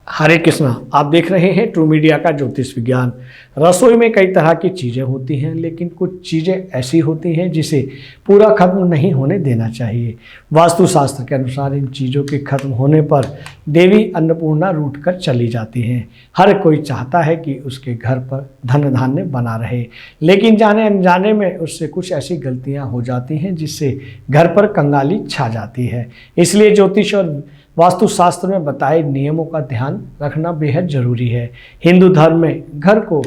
हरे कृष्णा। आप देख रहे हैं ट्रू मीडिया का ज्योतिष विज्ञान। रसोई में कई तरह की चीज़ें होती हैं, लेकिन कुछ चीज़ें ऐसी होती हैं जिसे पूरा खत्म नहीं होने देना चाहिए। वास्तुशास्त्र के अनुसार इन चीज़ों के खत्म होने पर देवी अन्नपूर्णा रूठ कर चली जाती हैं। हर कोई चाहता है कि उसके घर पर धन धान्य बना रहे, लेकिन जाने अनजाने में उससे कुछ ऐसी गलतियाँ हो जाती हैं जिससे घर पर कंगाली छा जाती है। इसलिए ज्योतिष और वास्तुशास्त्र में बताए नियमों का ध्यान रखना बेहद जरूरी है। हिंदू धर्म में घर को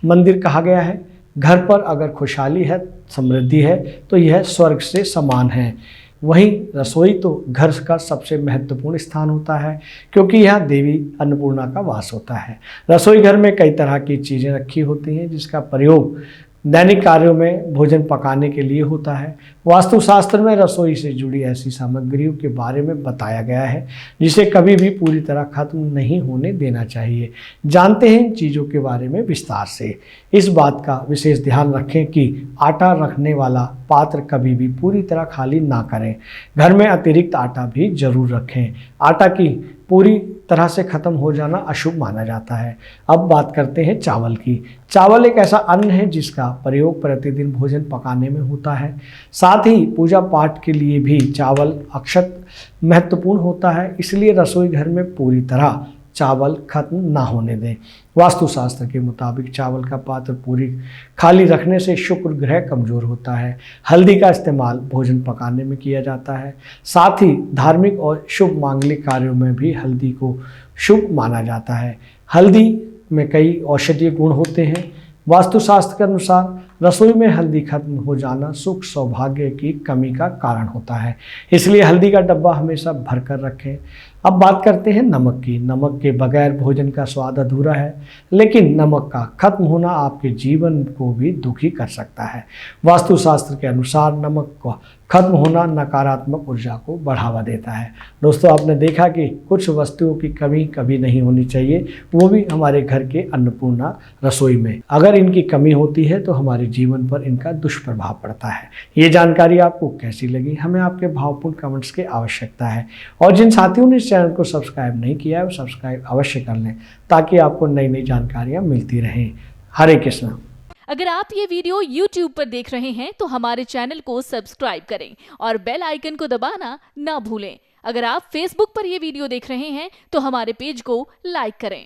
मंदिर कहा गया है। घर पर अगर खुशहाली है, समृद्धि है, तो यह स्वर्ग से समान है। वहीं रसोई तो घर का सबसे महत्वपूर्ण स्थान होता है, क्योंकि यहाँ देवी अन्नपूर्णा का वास होता है। रसोई घर में कई तरह की चीज़ें रखी होती हैं जिसका प्रयोग दैनिक कार्यों में भोजन पकाने के लिए होता है। वास्तुशास्त्र में रसोई से जुड़ी ऐसी सामग्रियों के बारे में बताया गया है जिसे कभी भी पूरी तरह खत्म नहीं होने देना चाहिए। जानते हैं इन चीज़ों के बारे में विस्तार से। इस बात का विशेष ध्यान रखें कि आटा रखने वाला पात्र कभी भी पूरी तरह खाली ना करें। घर में अतिरिक्त आटा भी जरूर रखें। आटा की पूरी तरह से खत्म हो जाना अशुभ माना जाता है। अब बात करते हैं चावल की। चावल एक ऐसा अन्न है जिसका प्रयोग प्रतिदिन भोजन पकाने में होता है। साथ ही पूजा पाठ के लिए भी चावल अक्षत महत्वपूर्ण होता है। इसलिए रसोई घर में पूरी तरह चावल खत्म ना होने दें। वास्तुशास्त्र के मुताबिक चावल का पात्र पूरी खाली रखने से शुक्र ग्रह कमजोर होता है। हल्दी का इस्तेमाल भोजन पकाने में किया जाता है। साथ ही धार्मिक और शुभ मांगलिक कार्यों में भी हल्दी को शुभ माना जाता है। हल्दी में कई औषधीय गुण होते हैं। वास्तुशास्त्र के अनुसार रसोई में हल्दी खत्म हो जाना सुख सौभाग्य की कमी का कारण होता है। इसलिए हल्दी का डब्बा हमेशा भरकर रखें। अब बात करते हैं नमक की। नमक के बगैर भोजन का स्वाद अधूरा है, लेकिन नमक का खत्म होना आपके जीवन को भी दुखी कर सकता है। वास्तुशास्त्र के अनुसार नमक का खत्म होना नकारात्मक ऊर्जा को बढ़ावा देता है। दोस्तों, आपने देखा कि कुछ वस्तुओं की कमी कभी नहीं होनी चाहिए, वो भी हमारे घर के अन्नपूर्णा रसोई में। अगर इनकी कमी होती है तो हमारे जीवन पर इनका दुष्प्रभाव पड़ता है। ये जानकारी आपको कैसी लगी, हमें आपके भावपूर्ण कमेंट्स की आवश्यकता है। और जिन साथियों ने इस चैनल को सब्सक्राइब नहीं किया है वो सब्सक्राइब अवश्य कर लें, ताकि आपको नई नई जानकारियाँ मिलती रहें। हरे कृष्णा। अगर आप ये वीडियो YouTube पर देख रहे हैं तो हमारे चैनल को सब्सक्राइब करें और बेल आइकन को दबाना ना भूलें। अगर आप Facebook पर ये वीडियो देख रहे हैं तो हमारे पेज को लाइक करें।